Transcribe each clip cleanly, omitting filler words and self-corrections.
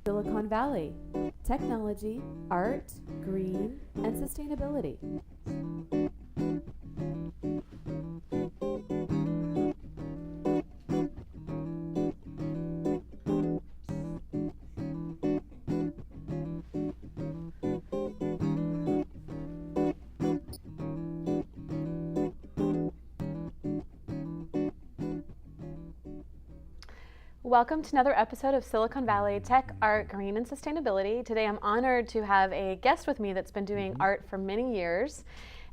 Silicon Valley, technology, art, green, and sustainability. Welcome to another episode of Silicon Valley Tech, Art, Green, and Sustainability. Today I'm honored to have a guest with me that's been doing art for many years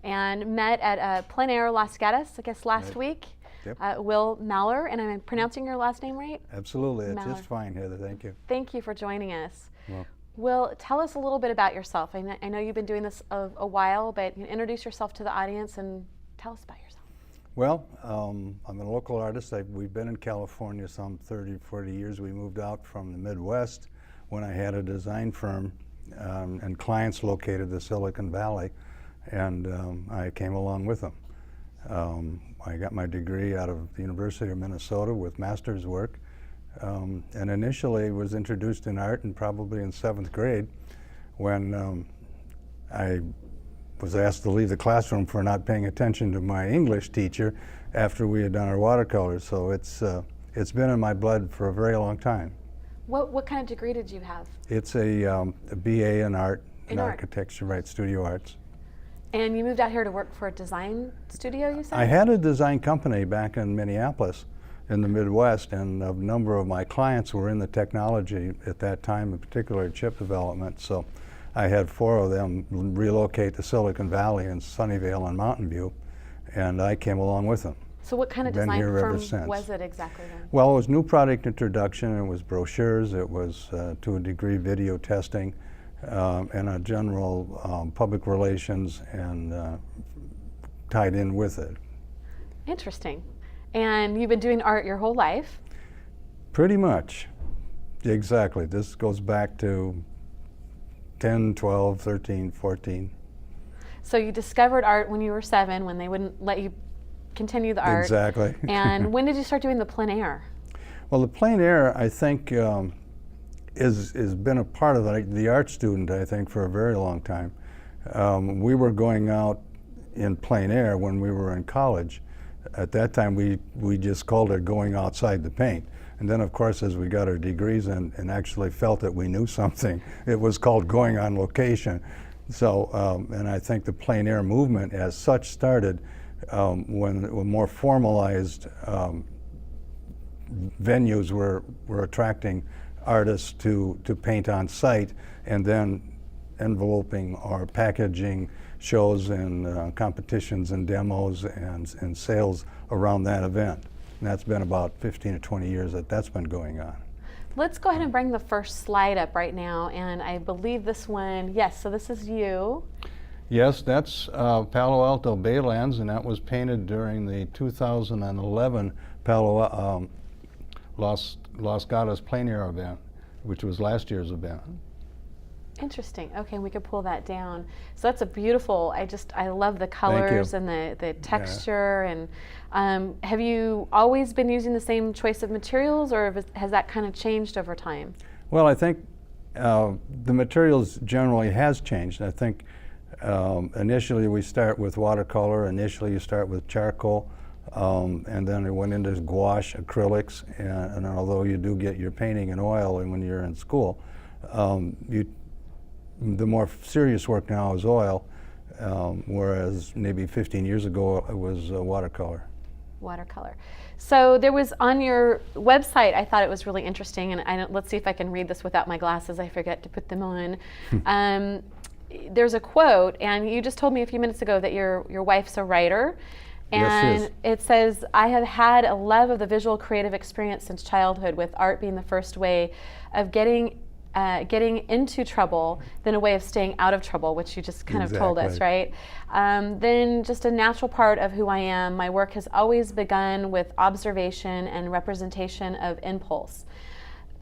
and met at Plein Air, Los Gatos, I guess last week. Yep. Will Maller, and I'm pronouncing your last name right? Absolutely, it's Maller. just fine, Heather, thank you. Thank you for joining us. Well, Will, tell us a little bit about yourself. I know you've been doing this a while, but introduce yourself to the audience and tell us about yourself. well, I'm a local artist. We've been in California some 30, 40 years. We moved out from the Midwest when I had a design firm and clients located in the Silicon Valley, and I came along with them. I got my degree out of the University of Minnesota with master's work, and initially was introduced in art and probably in 7th grade when I was asked to leave the classroom for not paying attention to my English teacher after we had done our watercolors. So it's been in my blood for a very long time. What kind of degree did you have? It's a BA in art and In art. architecture, right, studio arts. And you moved out here to work for a design studio, you said? I had a design company back in Minneapolis in the Midwest, and a number of my clients were in the technology at that time, in particular chip development. So I had 4 of them relocate to Silicon Valley in Sunnyvale and Mountain View, and I came along with them. So what kind of Been design here ever firm since. was it exactly then? Well, it was new product introduction, it was brochures, it was to a degree video testing, and a general public relations and tied in with it. Interesting. And you've been doing art your whole life? Pretty much, exactly. This goes back to 10, 12, 13, 14. So you discovered art when you were 7, when they wouldn't let you continue the art. Exactly. And when did you start doing the plein air? Well, the Plein Air, I think, has been a part of the art student, I think, for a very long time. We were going out in plein air when we were in college. At that time, we just called it going outside the paint. And then, of course, as we got our degrees and actually felt that we knew something, it was called going on location. So, and I think the plein air movement as such started when more formalized venues were attracting artists to paint on site and then enveloping or packaging shows and competitions and demos and sales around that event. And that's been about 15 or 20 years that's been going on. Let's go ahead and bring the first slide up right now. And I believe this one, yes, so this is you. Yes, that's Palo Alto Baylands, and that was painted during the 2011 Los Gatos Plein Air event, which was last year's event. Interesting. Okay, and we could pull that down. So that's a beautiful, I love the colors and the texture. Yeah. And have you always been using the same choice of materials, or has that kind of changed over time? Well, I think the materials generally has changed. I think initially we start with watercolor. Initially you start with charcoal, and then it went into gouache, acrylics, and although you do get your painting in oil and when you're in school, the more serious work now is oil, whereas maybe 15 years ago it was watercolor. Watercolor. So there was on your website, I thought it was really interesting, and let's see if I can read this without my glasses. I forget to put them on. There's a quote, and you just told me a few minutes ago that your wife's a writer. And yes, it says, I have had a love of the visual creative experience since childhood, with art being the first way of getting into trouble than a way of staying out of trouble, which you just kind of told us, right? Then just a natural part of who I am. My work has always begun with observation and representation of impulse.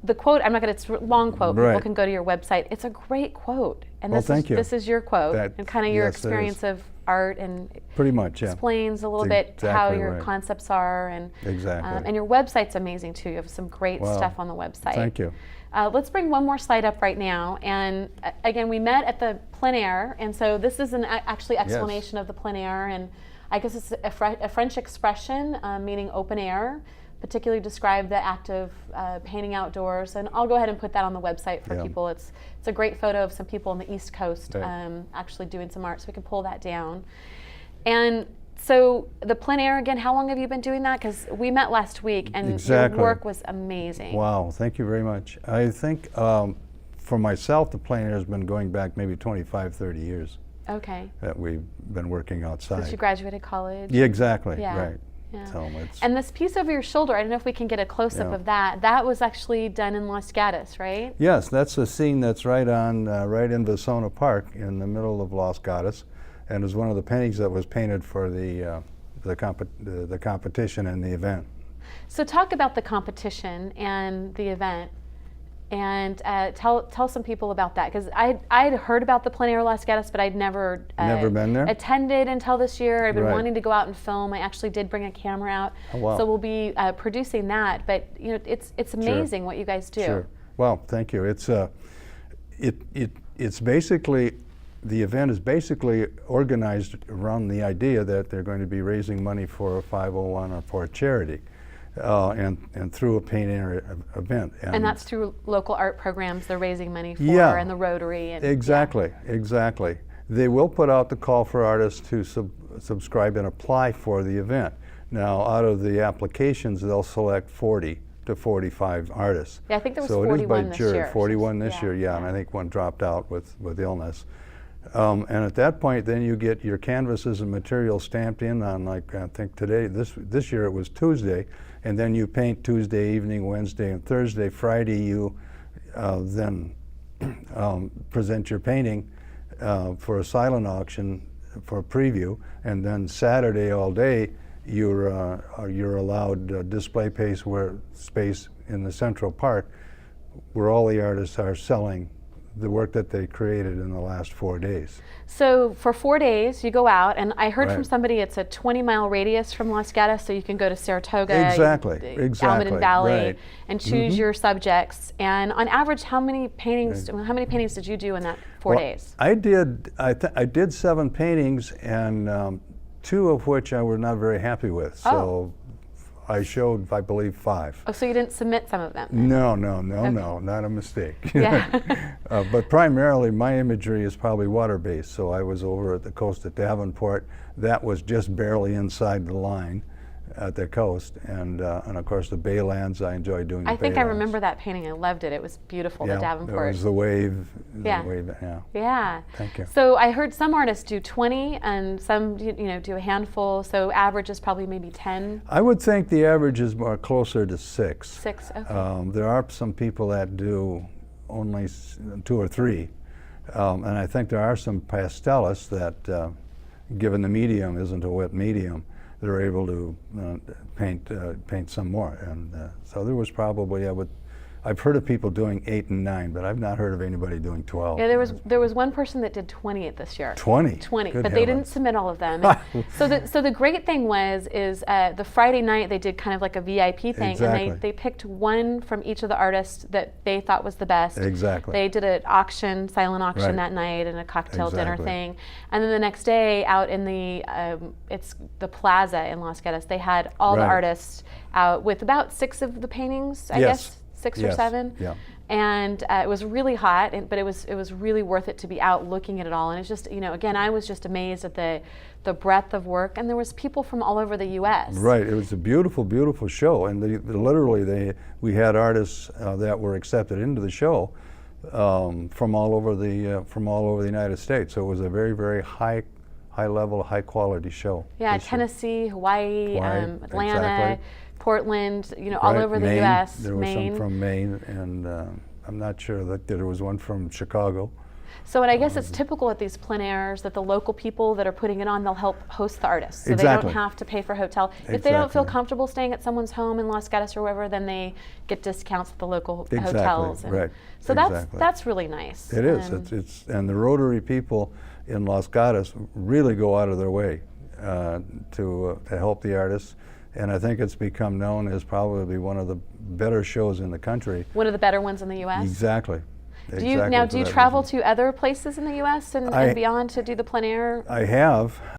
The quote, it's a long quote, right. People can go to your website. It's a great quote. And well, thank you. This is your quote, and kind of your yes, experience of art, and pretty much, yeah. explains a little That's bit exactly how your right. concepts are. And exactly. And your website's amazing too. You have some great Well, stuff on the website. Thank you. Let's bring one more slide up right now. And again, we met at the Plein Air, and so this is an actually explanation of the Plein Air, and I guess it's a French expression meaning open air, particularly describe the act of painting outdoors. And I'll go ahead and put that on the website for people. It's a great photo of some people on the East Coast actually doing some art, so we can pull that down. And so the Plein Air, again, how long have you been doing that? Because we met last week, and your work was amazing. Wow, thank you very much. I think for myself, the Plein Air has been going back maybe 25, 30 years. Okay. That we've been working outside. Since you graduated college? Yeah, exactly, Yeah. right. Yeah. So and this piece over your shoulder, I don't know if we can get a close-up of that. That was actually done in Los Gatos, right? Yes, that's a scene that's right right in Vasona Park in the middle of Los Gatos, and is one of the paintings that was painted for the competition and the event. So talk about the competition and the event, and tell some people about that, because I'd heard about the Plein Air Los Gatos, but I'd never been there? attended until this year. I've been Right. wanting to go out and film. I actually did bring a camera out, Oh, wow. so we'll be producing that. But you know, it's amazing what you guys do. Sure. Well, thank you. It's basically, the event is basically organized around the idea that they're going to be raising money for a 501 or for a charity, and through a Plein Air event. And that's through local art programs they're raising money for, and the Rotary. And, exactly. They will put out the call for artists to subscribe and apply for the event. Now, out of the applications, they'll select 40 to 45 artists. Yeah, I think there was so 41 it is by this jury. year. 41 this year, and I think one dropped out with illness. And at that point, then you get your canvases and materials stamped in on, like, I think today, this year it was Tuesday, and then you paint Tuesday evening, Wednesday, and Thursday. Friday, you then present your painting for a silent auction for a preview, and then Saturday all day, you're allowed display space in the Central Park, where all the artists are selling the work that they created in the last 4 days. So for 4 days, you go out, and I heard Right. from somebody it's a 20-mile radius from Los Gatos, so you can go to Saratoga, Exactly. Almaden Valley, Right. and choose your subjects. And on average, how many paintings did you do in that 4 days? I did 7 paintings, and 2 of which I was not very happy with. So I showed, I believe, 5. Oh, so you didn't submit some of them? No, not a mistake. Yeah. But primarily, my imagery is probably water-based. So I was over at the coast at Davenport. That was just barely inside the line at the coast, and of course the Baylands. I enjoyed doing. I think I Baylands. remember that painting. I loved it. It was beautiful. Yeah, the Davenport. there was the wave. Yeah. The wave, yeah. Yeah. Thank you. So I heard some artists do 20, and some do a handful. So average is probably maybe 10. I would think the average is more closer to 6. 6. Okay. There are some people that do only 2 or 3, and I think there are some pastelists that, given the medium isn't a wet medium, they're able to paint some more. And so there was probably, I've heard of people doing 8 and 9, but I've not heard of anybody doing 12. Yeah, there was one person that did 20 this year. 20? 20, Good but they didn't heavens. submit all of them. So the great thing is the Friday night they did kind of like a VIP thing, Exactly. and they picked one from each of the artists that they thought was the best. Exactly. They did an auction, silent auction Right. that night, and a cocktail dinner Exactly. thing. And then the next day, out in it's the Plaza in Los Gatos, they had all the Right. artists out with about 6 of the paintings, I Yes. guess. 6 or Yes. 7, Yeah. and it was really hot, but it was really worth it to be out looking at it all. And it's just, again, I was just amazed at the breadth of work, and there was people from all over the U.S. Right, it was a beautiful, beautiful show, and we had artists that were accepted into the show from all over the United States. So it was a very, very high level, high quality show. Yeah, this year. Tennessee, Hawaii, Atlanta, exactly. Portland, all Right, over the Maine, U.S. There was Maine. some from Maine, and I'm not sure that there was one from Chicago. So, and I guess it's typical at these plein airs that the local people that are putting it on, they'll help host the artists. So Exactly. they don't have to pay for hotel. If they don't feel Exactly. comfortable staying at someone's home in Los Gatos or wherever, then they get discounts at the local Exactly, hotels. And right, so exactly. that's really nice. It is. And the Rotary people in Los Gatos really go out of their way to help the artists. And I think it's become known as probably one of the better shows in the country. One of the better ones in the U.S.? Exactly. Do you travel to other places in the U.S. and beyond to do the plein air? I have.